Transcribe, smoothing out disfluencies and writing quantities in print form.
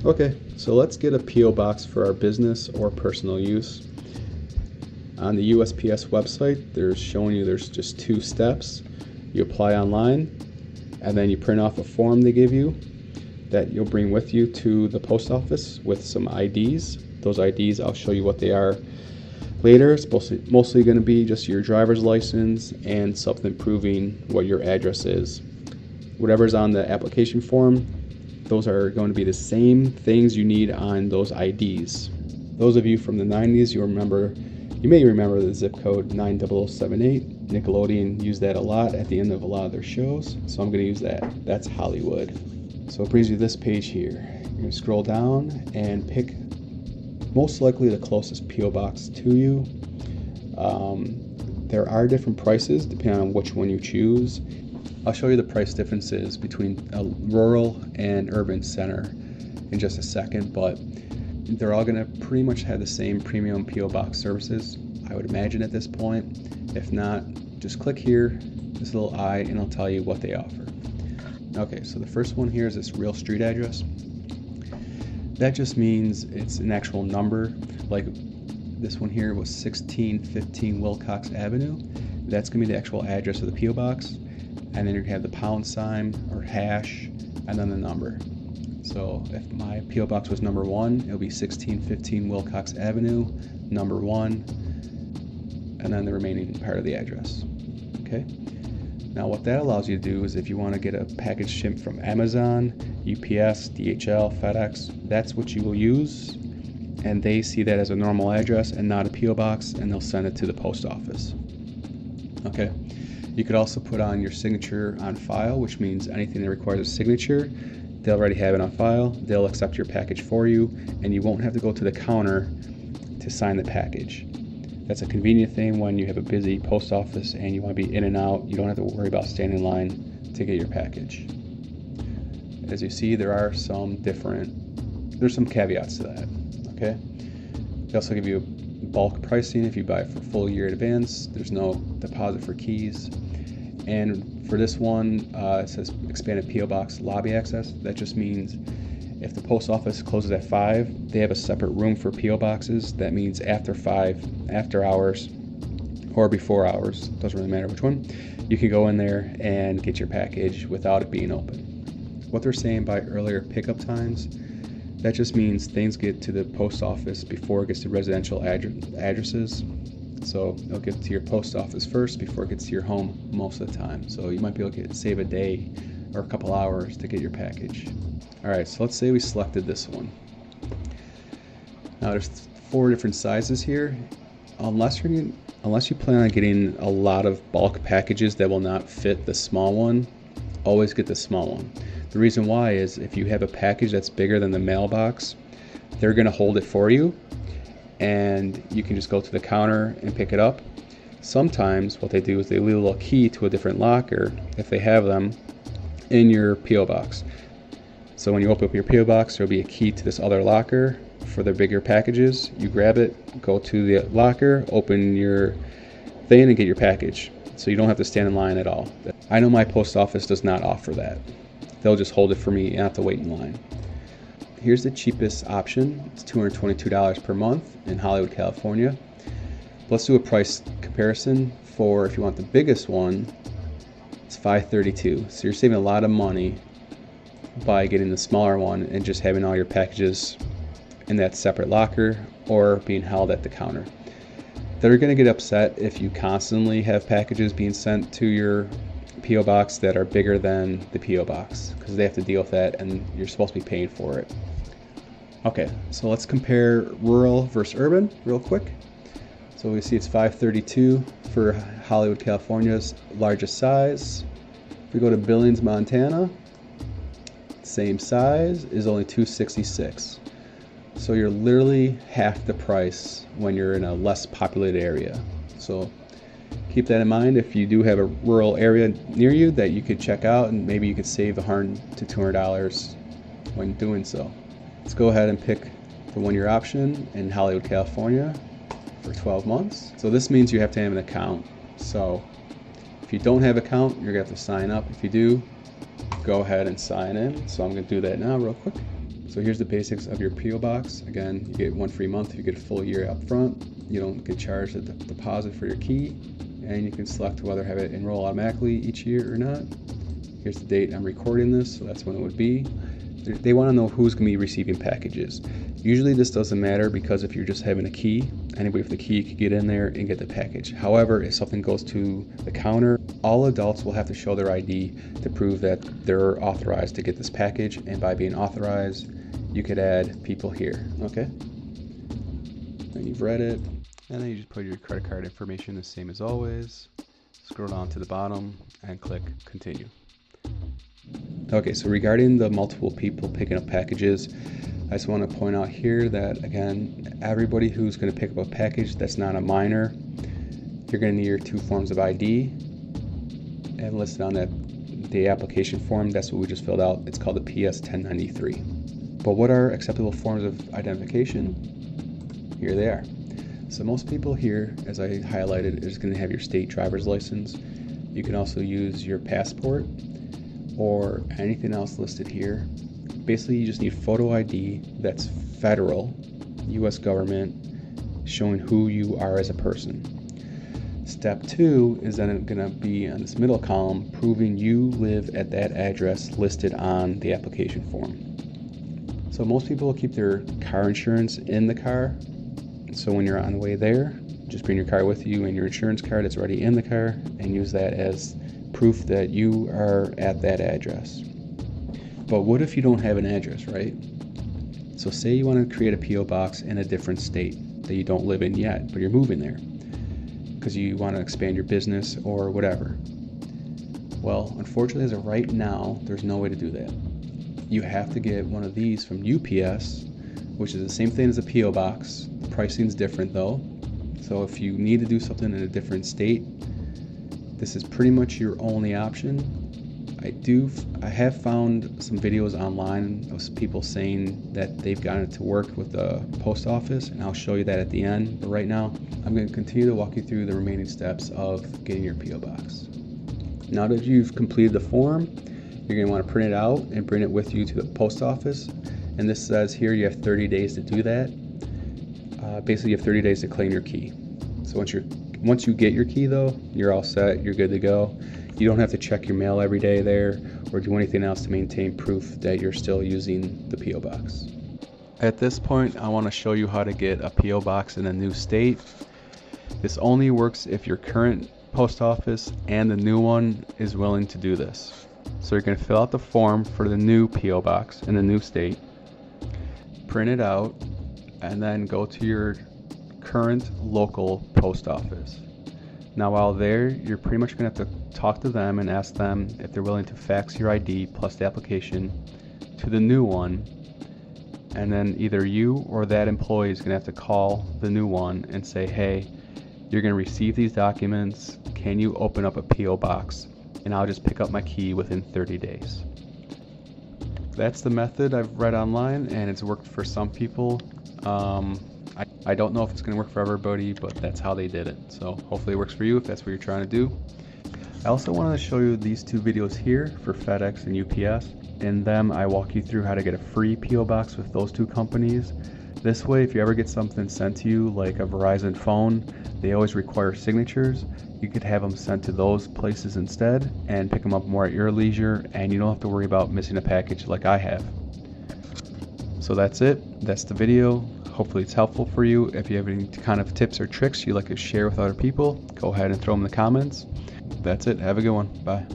Okay, so let's get a P.O. box for our business or personal use. On the USPS website, there's just 2 steps. You apply online, and then you print off a form they give you that you'll bring with you to the post office with some IDs. Those IDs, I'll show you what they are later. It's mostly going to be just your driver's license and something proving what your address is. Whatever's on the application form, those are going to be the same things you need on those IDs. Those of you from the 90s, you may remember the zip code 90078. Nickelodeon used that a lot at the end of a lot of their shows, so I'm going to use that. That's Hollywood. So it brings you to this page here. You're going to scroll down and pick most likely the closest P.O. box to you. There are different prices depending on which one you choose. I'll show you the price differences between a rural and urban center in just a second, but they're all going to pretty much have the same premium P.O. box services, I would imagine at this point. If not, just click here, this little I, and I'll tell you what they offer. Okay, so the first one here is this real street address. That just means it's an actual number. Like this one here was 1615 Wilcox Avenue. That's going to be the actual address of the P.O. box. And then you're going to have the pound sign or hash and then the number. So if my P.O. box was number 1, it'll be 1615 Wilcox Avenue, number 1, and then the remaining part of the address. Okay. Now what that allows you to do is if you want to get a package shipped from Amazon, UPS, DHL, FedEx, that's what you will use, and they see that as a normal address and not a P.O. box, and they'll send it to the post office. Okay. You could also put on your signature on file, which means anything that requires a signature, they'll already have it on file. They'll accept your package for you, and you won't have to go to the counter to sign the package. That's a convenient thing when you have a busy post office and you want to be in and out. You don't have to worry about standing in line to get your package. As you see, there's some caveats to that. Okay. They also give you bulk pricing if you buy for a full year in advance. There's no deposit for keys. And for this one, it says expanded P.O. box lobby access. That just means if the post office closes at 5, they have a separate room for P.O. boxes. That means after 5, after hours, or before hours, doesn't really matter which one, you can go in there and get your package without it being open. What they're saying by earlier pickup times, that just means things get to the post office before it gets to residential addresses. So it'll get to your post office first before it gets to your home most of the time. So you might be able to save a day or a couple hours to get your package. All right, so let's say we selected this one. Now there's 4 different sizes here. Unless you plan on getting a lot of bulk packages that will not fit the small one, always get the small one. The reason why is if you have a package that's bigger than the mailbox, they're going to hold it for you, and you can just go to the counter and pick it up. Sometimes what they do is they leave a little key to a different locker, if they have them, in your P.O. box. So when you open up your P.O. box, there'll be a key to this other locker for their bigger packages. You grab it, go to the locker, open your thing, and get your package. So you don't have to stand in line at all. I know my post office does not offer that. They'll just hold it for me and I have to wait in line. Here's the cheapest option. It's $222 per month in Hollywood, California. Let's do a price comparison for if you want the biggest one, it's $532. So you're saving a lot of money by getting the smaller one and just having all your packages in that separate locker or being held at the counter. They're going to get upset if you constantly have packages being sent to your P.O. box that are bigger than the P.O. box because they have to deal with that and you're supposed to be paying for it. Okay, so let's compare rural versus urban real quick. So we see it's $532 for Hollywood, California's largest size. If we go to Billings, Montana, same size is only $266. So you're literally half the price when you're in a less populated area. So keep that in mind if you do have a rural area near you that you could check out, and maybe you could save $100 to $200 when doing so. Let's go ahead and pick the 1-year option in Hollywood, California for 12 months. So this means you have to have an account. So if you don't have an account, you're going to have to sign up. If you do, go ahead and sign in. So I'm going to do that now real quick. So here's the basics of your PO box. Again, you get 1 free month, you get a full year up front, you don't get charged a deposit for your key, and you can select whether have it enroll automatically each year or not. Here's the date I'm recording this, so that's when it would be. They want to know who's going to be receiving packages. Usually this doesn't matter, because if you're just having a key, anybody with a key could get in there and get the package. However, if something goes to the counter, all adults will have to show their ID to prove that they're authorized to get this package, and by being authorized, you could add people here, okay? Then you've read it, and then you just put your credit card information the same as always. Scroll down to the bottom and click continue. Okay, so regarding the multiple people picking up packages, I just want to point out here that, again, everybody who's going to pick up a package that's not a minor, you're going to need your 2 forms of ID, and listed on the application form, that's what we just filled out. It's called the PS 1093. But what are acceptable forms of identification? Here they are. So most people here, as I highlighted, is going to have your state driver's license. You can also use your passport or anything else listed here. Basically, you just need photo ID that's federal, U.S. government, showing who you are as a person. Step 2 is then going to be on this middle column, proving you live at that address listed on the application form. So most people will keep their car insurance in the car. So when you're on the way there, just bring your car with you and your insurance card that's already in the car, and use that as proof that you are at that address. But what if you don't have an address, right? So say you want to create a PO box in a different state that you don't live in yet, but you're moving there because you want to expand your business or whatever. Well, unfortunately, as of right now, there's no way to do that. You have to get one of these from UPS, which is the same thing as a PO box. The pricing's different though. So if you need to do something in a different state, this is pretty much your only option. I have found some videos online of people saying that they've gotten it to work with the post office, and I'll show you that at the end. But right now, I'm going to continue to walk you through the remaining steps of getting your PO box. Now that you've completed the form, you're going to want to print it out and bring it with you to the post office. And this says here you have 30 days to do that. Basically, you have 30 days to claim your key. So once you get your key though, you're all set, you're good to go. You don't have to check your mail every day there or do anything else to maintain proof that you're still using the PO box. At this point, I want to show you how to get a PO box in a new state. This only works if your current post office and the new one is willing to do this. So you're going to fill out the form for the new PO box in the new state, print it out, and then go to your current local post office. Now while there, you're pretty much going to have to talk to them and ask them if they're willing to fax your ID plus the application to the new one, and then either you or that employee is going to have to call the new one and say, hey, you're going to receive these documents, can you open up a PO box, and I'll just pick up my key within 30 days. That's the method I've read online, and it's worked for some people. I don't know if it's going to work for everybody, but that's how they did it. So hopefully it works for you if that's what you're trying to do. I also wanted to show you these 2 videos here for FedEx and UPS. In them, I walk you through how to get a free PO box with those 2 companies. This way, if you ever get something sent to you, like a Verizon phone, they always require signatures. You could have them sent to those places instead and pick them up more at your leisure, and you don't have to worry about missing a package like I have. So that's it. That's the video. Hopefully it's helpful for you. If you have any kind of tips or tricks you'd like to share with other people, go ahead and throw them in the comments. That's it. Have a good one. Bye.